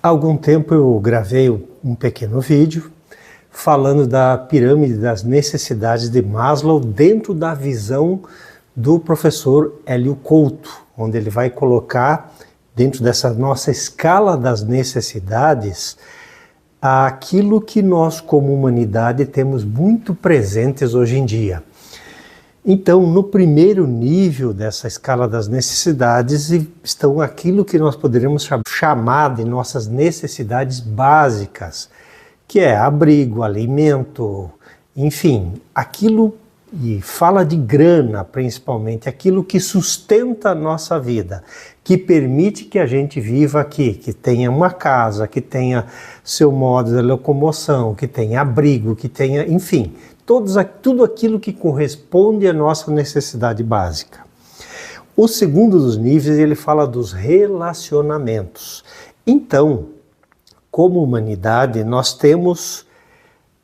Há algum tempo eu gravei um pequeno vídeo falando da pirâmide das necessidades de Maslow dentro da visão do professor Hélio Couto, onde ele vai colocar dentro dessa nossa escala das necessidades aquilo que nós como humanidade temos muito presentes hoje em dia. Então, no primeiro nível dessa escala das necessidades estão aquilo que nós poderíamos chamar de nossas necessidades básicas, que é abrigo, alimento, enfim, aquilo, e fala de grana principalmente, aquilo que sustenta a nossa vida, que permite que a gente viva aqui, que tenha uma casa, que tenha seu modo de locomoção, que tenha abrigo, que tenha, enfim, tudo aquilo que corresponde à nossa necessidade básica. O segundo dos níveis, ele fala dos relacionamentos. Então, como humanidade, nós temos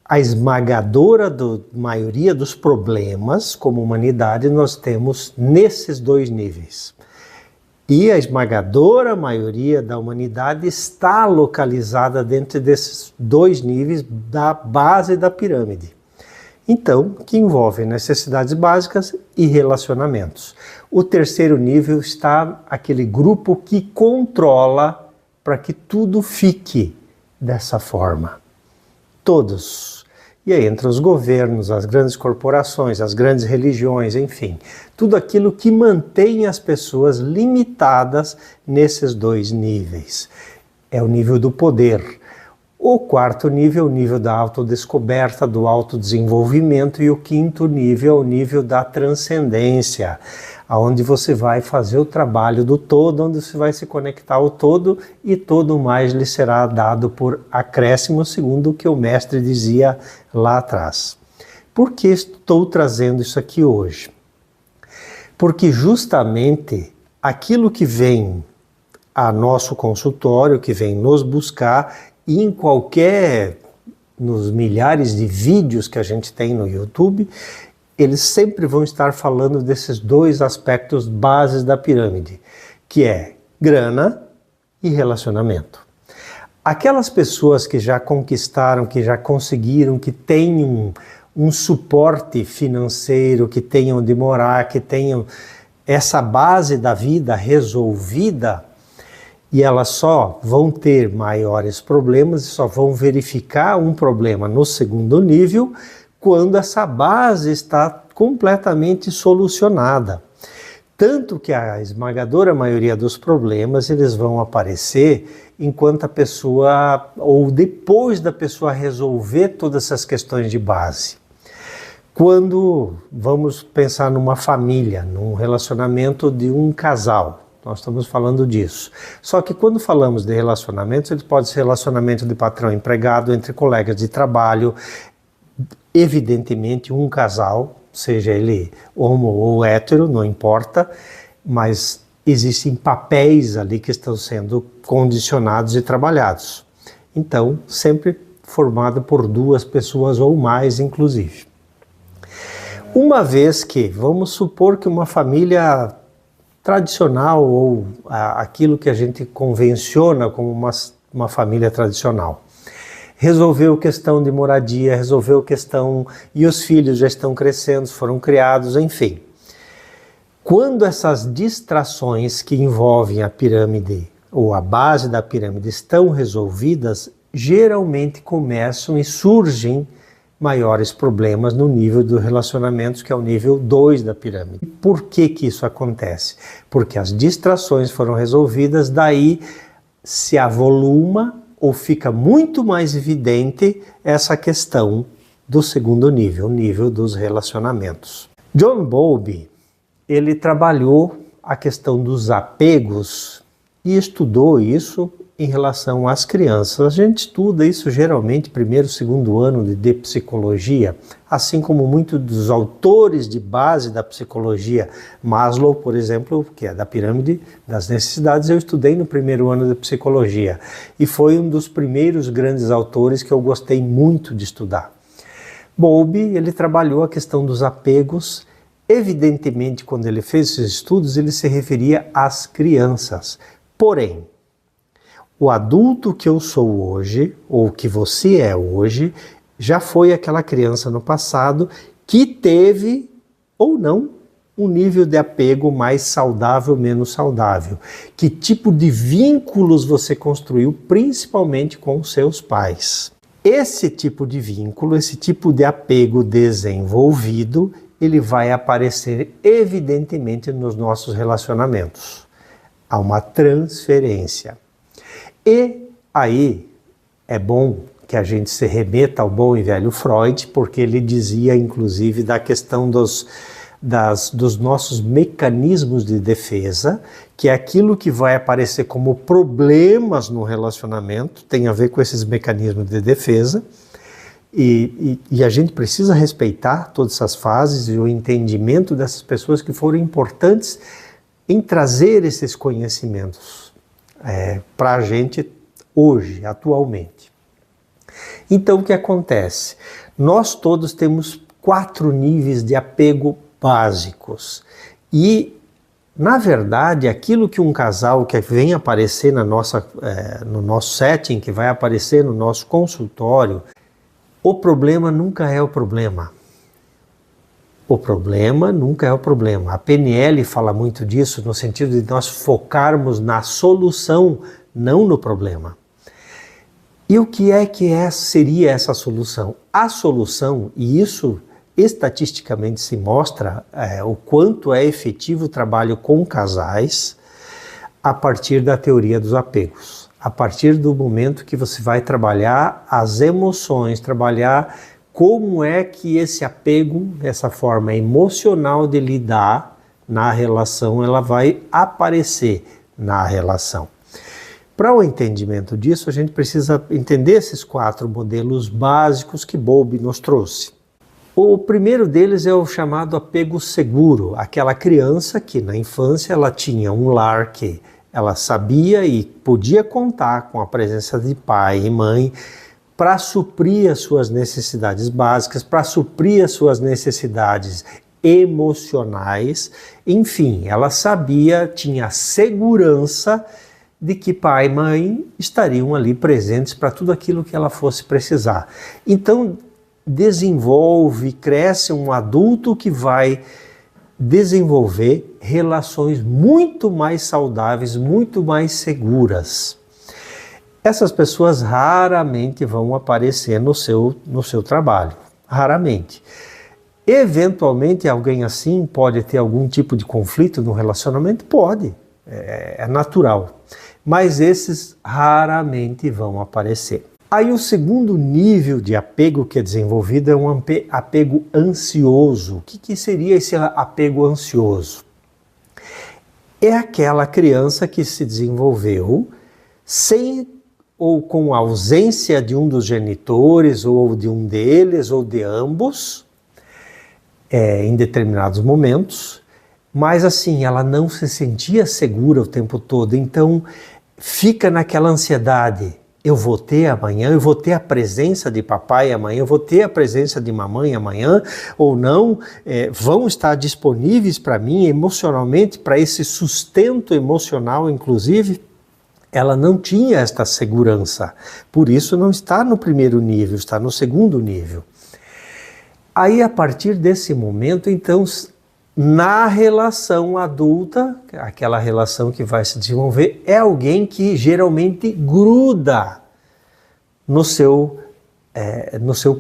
a esmagadora maioria dos problemas, como humanidade, nós temos nesses dois níveis. E a esmagadora maioria da humanidade está localizada dentro desses dois níveis da base da pirâmide. Então, que envolve necessidades básicas e relacionamentos. O terceiro nível está aquele grupo que controla para que tudo fique dessa forma. Todos. E aí entra os governos, as grandes corporações, as grandes religiões, enfim. Tudo aquilo que mantém as pessoas limitadas nesses dois níveis. É o nível do poder. O quarto nível é o nível da autodescoberta, do autodesenvolvimento, e o quinto nível é o nível da transcendência, onde você vai fazer o trabalho do todo, onde você vai se conectar ao todo e todo mais lhe será dado por acréscimo, segundo o que o mestre dizia lá atrás. Por que estou trazendo isso aqui hoje? Porque justamente aquilo que vem a nosso consultório, que vem nos buscar, e nos milhares de vídeos que a gente tem no YouTube, eles sempre vão estar falando desses dois aspectos bases da pirâmide, que é grana e relacionamento. Aquelas pessoas que já conquistaram, que já conseguiram, que têm um suporte financeiro, que tenham onde morar, que tenham essa base da vida resolvida, e elas só vão ter maiores problemas e só vão verificar um problema no segundo nível quando essa base está completamente solucionada. Tanto que a esmagadora maioria dos problemas eles vão aparecer enquanto a pessoa, ou depois da pessoa resolver todas essas questões de base. Quando vamos pensar numa família, num relacionamento de um casal, nós estamos falando disso. Só que quando falamos de relacionamentos, ele pode ser relacionamento de patrão-empregado, entre colegas de trabalho, evidentemente um casal, seja ele homo ou hétero, não importa, mas existem papéis ali que estão sendo condicionados e trabalhados. Então, sempre formado por duas pessoas ou mais, inclusive. Uma vez que, vamos supor que uma família tradicional ou aquilo que a gente convenciona como uma família tradicional. Resolveu questão de moradia, resolveu questão, e os filhos já estão crescendo, foram criados, enfim. Quando essas distrações que envolvem a pirâmide ou a base da pirâmide estão resolvidas, geralmente começam e surgem maiores problemas no nível dos relacionamentos, que é o nível 2 da pirâmide. Por que que isso acontece? Porque as distrações foram resolvidas, daí se avoluma ou fica muito mais evidente essa questão do segundo nível, o nível dos relacionamentos. John Bowlby, ele trabalhou a questão dos apegos e estudou isso em relação às crianças. A gente estuda isso geralmente primeiro, segundo ano de psicologia, assim como muitos dos autores de base da psicologia. Maslow, por exemplo, que é da pirâmide das necessidades, eu estudei no primeiro ano de psicologia e foi um dos primeiros grandes autores que eu gostei muito de estudar. Bowlby, ele trabalhou a questão dos apegos. Evidentemente, quando ele fez esses estudos, ele se referia às crianças. Porém, O adulto que eu sou hoje, ou que você é hoje, já foi aquela criança no passado que teve, ou não, um nível de apego mais saudável, menos saudável. Que tipo de vínculos você construiu, principalmente com os seus pais. Esse tipo de vínculo, esse tipo de apego desenvolvido, ele vai aparecer evidentemente nos nossos relacionamentos. Há uma transferência. E aí é bom que a gente se remeta ao bom e velho Freud, porque ele dizia inclusive da questão dos nossos mecanismos de defesa, que é aquilo que vai aparecer como problemas no relacionamento, tem a ver com esses mecanismos de defesa, e a gente precisa respeitar todas essas fases e o entendimento dessas pessoas que foram importantes em trazer esses conhecimentos para a gente hoje, atualmente. Então o que acontece? Nós todos temos 4 níveis de apego básicos e, na verdade, aquilo que um casal que vem aparecer no nosso setting, que vai aparecer no nosso consultório, o problema nunca é o problema. O problema nunca é o problema. A PNL fala muito disso no sentido de nós focarmos na solução, não no problema. E o que seria essa solução? A solução, e isso estatisticamente se mostra o quanto é efetivo o trabalho com casais a partir da teoria dos apegos. A partir do momento que você vai trabalhar as emoções, trabalhar como é que esse apego, essa forma emocional de lidar na relação, ela vai aparecer na relação. Para o entendimento disso, a gente precisa entender esses 4 modelos básicos que Bowlby nos trouxe. O primeiro deles é o chamado apego seguro, aquela criança que na infância ela tinha um lar que ela sabia e podia contar com a presença de pai e mãe para suprir as suas necessidades básicas, para suprir as suas necessidades emocionais, enfim, ela sabia, tinha segurança de que pai e mãe estariam ali presentes para tudo aquilo que ela fosse precisar. Então, cresce um adulto que vai desenvolver relações muito mais saudáveis, muito mais seguras. Essas pessoas raramente vão aparecer no seu trabalho, raramente. Eventualmente alguém assim pode ter algum tipo de conflito no relacionamento? Pode, é natural. Mas esses raramente vão aparecer. Aí o segundo nível de apego que é desenvolvido é um apego ansioso. O que seria esse apego ansioso? É aquela criança que se desenvolveu sem ou com a ausência de um dos genitores, ou de um deles, ou de ambos, em determinados momentos, mas assim, ela não se sentia segura o tempo todo, então fica naquela ansiedade. Eu vou ter amanhã, eu vou ter a presença de papai amanhã, eu vou ter a presença de mamãe amanhã, ou não, vão estar disponíveis para mim emocionalmente, para esse sustento emocional, inclusive. Ela não tinha esta segurança, por isso não está no primeiro nível, está no segundo nível. Aí, a partir desse momento, então, na relação adulta, aquela relação que vai se desenvolver, é alguém que geralmente gruda no seu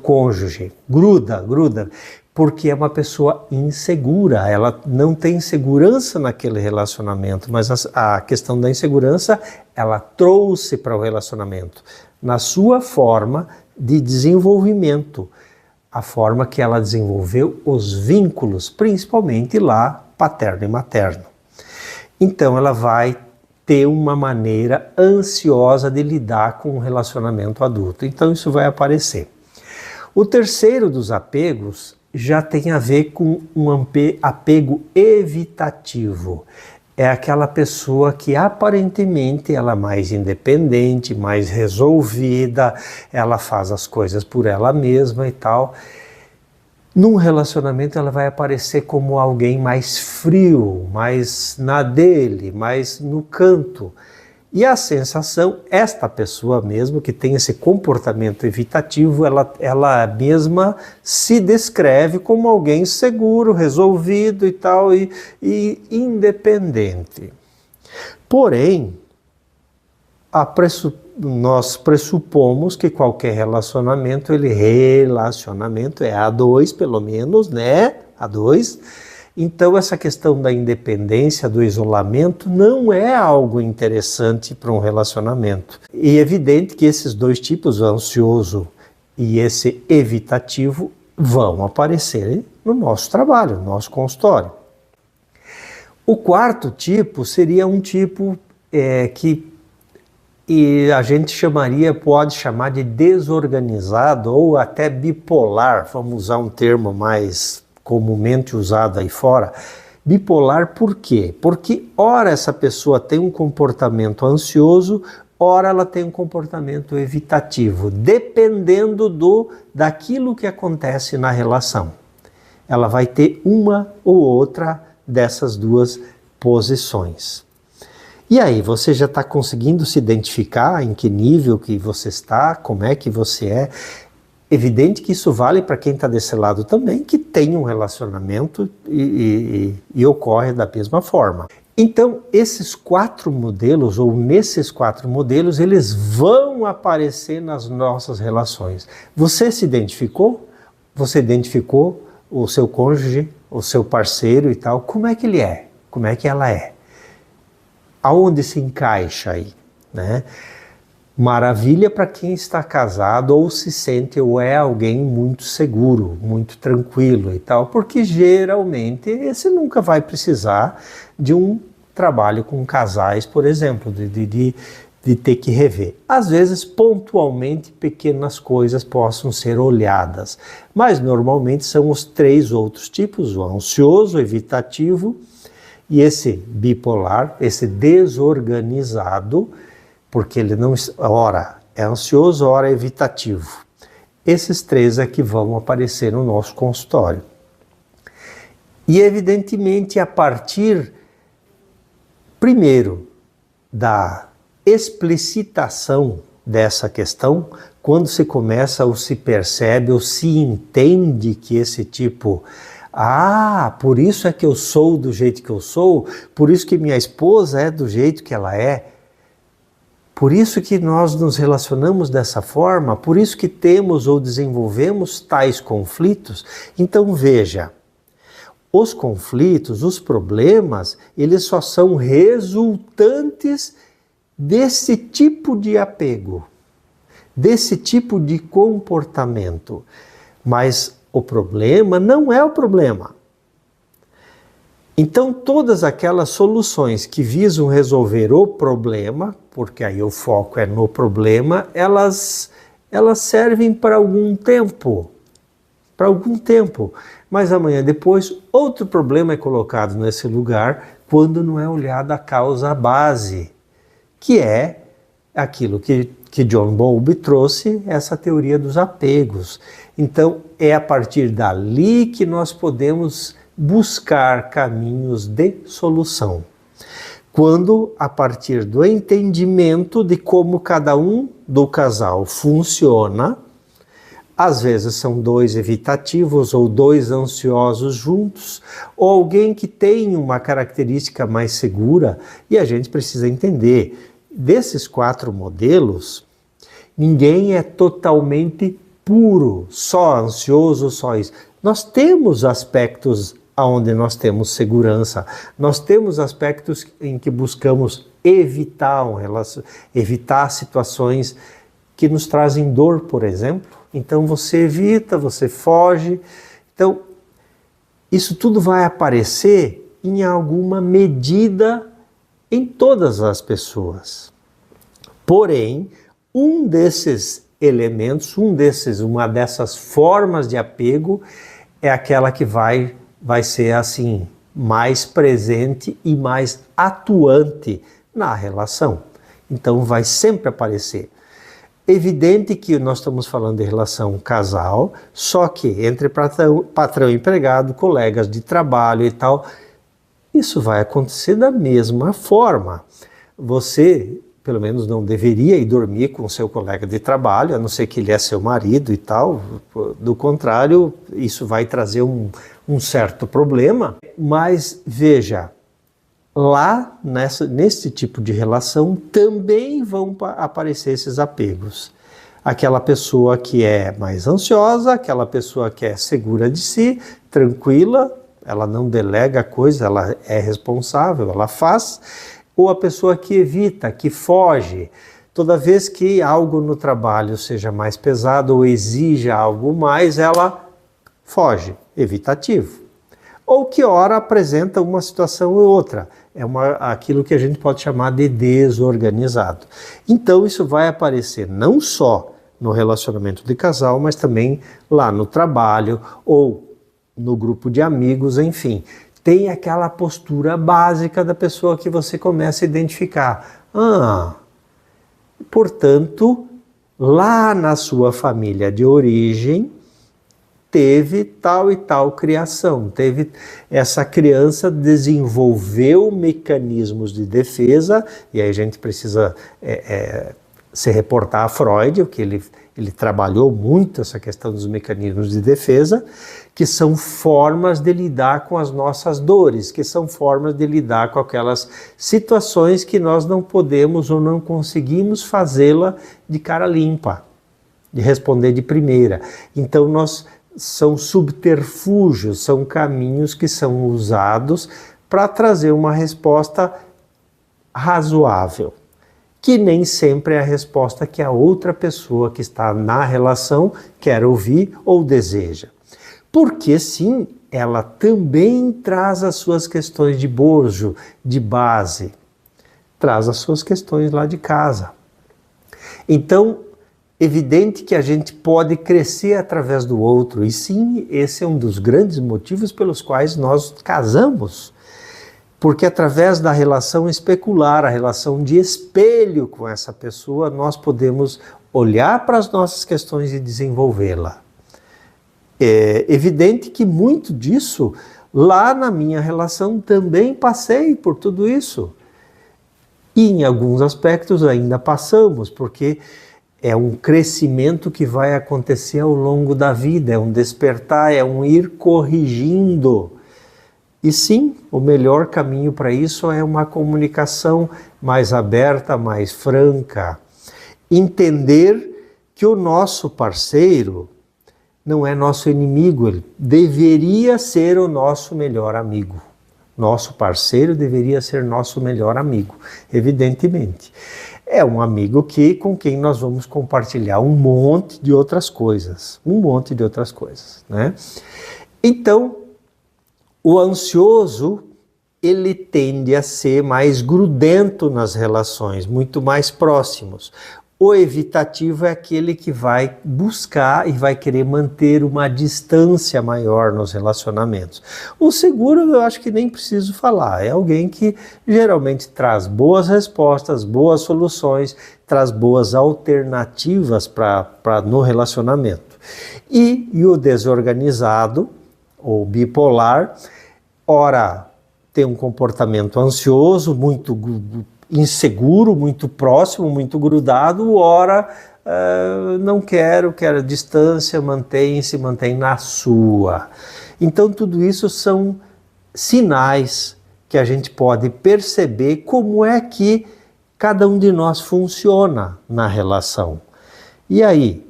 cônjuge, gruda, porque é uma pessoa insegura, ela não tem segurança naquele relacionamento, mas a questão da insegurança ela trouxe para o relacionamento, na sua forma de desenvolvimento, a forma que ela desenvolveu os vínculos, principalmente lá paterno e materno. Então ela vai ter uma maneira ansiosa de lidar com o relacionamento adulto, então isso vai aparecer. O terceiro dos apegos já tem a ver com um apego evitativo. É aquela pessoa que aparentemente ela é mais independente, mais resolvida, ela faz as coisas por ela mesma e tal. Num relacionamento ela vai aparecer como alguém mais frio, mais na dele, mais no canto. E a sensação, esta pessoa mesmo que tem esse comportamento evitativo, ela mesma se descreve como alguém seguro, resolvido e tal, e independente. Porém, nós pressupomos que qualquer relacionamento é A2 pelo menos, né? A2. Então essa questão da independência, do isolamento, não é algo interessante para um relacionamento. E é evidente que esses dois tipos, o ansioso e esse evitativo, vão aparecer no nosso trabalho, no nosso consultório. O quarto tipo seria um tipo que a gente pode chamar de desorganizado ou até bipolar, vamos usar um termo mais comumente usado aí fora. Bipolar por quê? Porque ora essa pessoa tem um comportamento ansioso, ora ela tem um comportamento evitativo, dependendo daquilo que acontece na relação. Ela vai ter uma ou outra dessas duas posições. E aí, você já está conseguindo se identificar em que nível que você está, como é que você é? Evidente que isso vale para quem está desse lado também, que tem um relacionamento e ocorre da mesma forma. Então, esses 4 modelos, ou nesses 4 modelos, eles vão aparecer nas nossas relações. Você se identificou? Você identificou o seu cônjuge, o seu parceiro e tal? Como é que ele é? Como é que ela é? Aonde se encaixa aí, né? Maravilha para quem está casado ou se sente ou é alguém muito seguro, muito tranquilo e tal, porque geralmente esse nunca vai precisar de um trabalho com casais, por exemplo, de ter que rever. Às vezes, pontualmente, pequenas coisas possam ser olhadas, mas normalmente são os 3 outros tipos, o ansioso, o evitativo e esse bipolar, esse desorganizado, porque ele não, ora é ansioso, ora é evitativo. Esses 3 é que vão aparecer no nosso consultório. E evidentemente a partir, primeiro, da explicitação dessa questão, quando se começa ou se percebe ou se entende que esse tipo... por isso é que eu sou do jeito que eu sou, por isso que minha esposa é do jeito que ela é, por isso que nós nos relacionamos dessa forma, por isso que temos ou desenvolvemos tais conflitos. Então veja, os conflitos, os problemas, eles só são resultantes desse tipo de apego, desse tipo de comportamento. Mas o problema não é o problema. Então todas aquelas soluções que visam resolver o problema, porque aí o foco é no problema, elas servem para algum tempo, mas amanhã depois outro problema é colocado nesse lugar quando não é olhada a causa base, que é aquilo que John Bowlby trouxe, essa teoria dos apegos. Então é a partir dali que nós podemos buscar caminhos de solução. Quando, a partir do entendimento de como cada um do casal funciona, às vezes são 2 evitativos ou 2 ansiosos juntos, ou alguém que tem uma característica mais segura, e a gente precisa entender, desses 4 modelos, ninguém é totalmente puro, só ansioso, só isso. Nós temos aspectos onde nós temos segurança, nós temos aspectos em que buscamos evitar situações que nos trazem dor, por exemplo. Então você evita, você foge. Então isso tudo vai aparecer em alguma medida em todas as pessoas. Porém, um desses elementos, uma dessas formas de apego é aquela que vai ser assim, mais presente e mais atuante na relação. Então vai sempre aparecer. Evidente que nós estamos falando de relação casal, só que entre patrão e empregado, colegas de trabalho e tal, isso vai acontecer da mesma forma. Você pelo menos não deveria ir dormir com seu colega de trabalho, a não ser que ele é seu marido e tal. Do contrário, isso vai trazer um certo problema. Mas veja, lá nesse tipo de relação também vão aparecer esses apegos. Aquela pessoa que é mais ansiosa, aquela pessoa que é segura de si, tranquila, ela não delega a coisa, ela é responsável, ela faz. Ou a pessoa que evita, que foge. Toda vez que algo no trabalho seja mais pesado ou exija algo mais, ela foge, evitativo. Ou que ora apresenta uma situação ou outra. É aquilo que a gente pode chamar de desorganizado. Então isso vai aparecer não só no relacionamento de casal, mas também lá no trabalho ou no grupo de amigos, enfim. Tem aquela postura básica da pessoa que você começa a identificar. Portanto, lá na sua família de origem, teve tal e tal criação, essa criança desenvolveu mecanismos de defesa, e aí a gente precisa se reportar a Freud, que ele trabalhou muito essa questão dos mecanismos de defesa, que são formas de lidar com as nossas dores, que são formas de lidar com aquelas situações que nós não podemos ou não conseguimos fazê-la de cara limpa, de responder de primeira. Então são subterfúgios, são caminhos que são usados para trazer uma resposta razoável, que nem sempre é a resposta que a outra pessoa que está na relação quer ouvir ou deseja. Porque sim, ela também traz as suas questões de bojo, de base, traz as suas questões lá de casa. Então, evidente que a gente pode crescer através do outro, e sim, esse é um dos grandes motivos pelos quais nós casamos. Porque através da relação especular, a relação de espelho com essa pessoa, nós podemos olhar para as nossas questões e desenvolvê-la. É evidente que muito disso, lá na minha relação, também passei por tudo isso. E em alguns aspectos ainda passamos, porque é um crescimento que vai acontecer ao longo da vida, é um despertar, é um ir corrigindo. E sim, o melhor caminho para isso é uma comunicação mais aberta, mais franca. Entender que o nosso parceiro não é nosso inimigo, ele deveria ser o nosso melhor amigo. Nosso parceiro deveria ser nosso melhor amigo, evidentemente. É um amigo com quem nós vamos compartilhar um monte de outras coisas, né? Então, o ansioso, ele tende a ser mais grudento nas relações, muito mais próximos. O evitativo é aquele que vai buscar e vai querer manter uma distância maior nos relacionamentos. O seguro, eu acho que nem preciso falar, é alguém que geralmente traz boas respostas, boas soluções, traz boas alternativas no relacionamento. E o desorganizado, ou bipolar, ora tem um comportamento ansioso, muito inseguro, muito próximo, muito grudado, ora não quero distância, mantém na sua. Então tudo isso são sinais que a gente pode perceber como é que cada um de nós funciona na relação. E aí,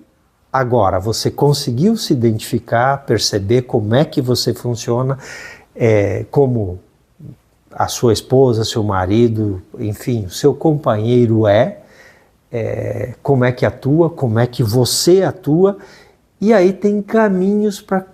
agora, você conseguiu se identificar, perceber como é que você funciona, como a sua esposa, seu marido, enfim, o seu companheiro como é que atua, como é que você atua, e aí tem caminhos para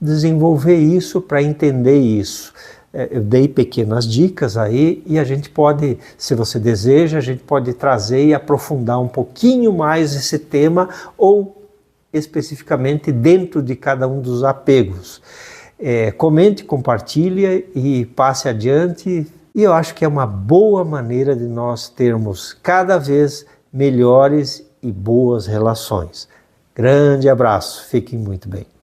desenvolver isso, para entender isso. Eu dei pequenas dicas aí e a gente pode, se você deseja, a gente pode trazer e aprofundar um pouquinho mais esse tema ou especificamente dentro de cada um dos apegos. Comente, compartilhe e passe adiante, e eu acho que é uma boa maneira de nós termos cada vez melhores e boas relações. Grande abraço, fiquem muito bem.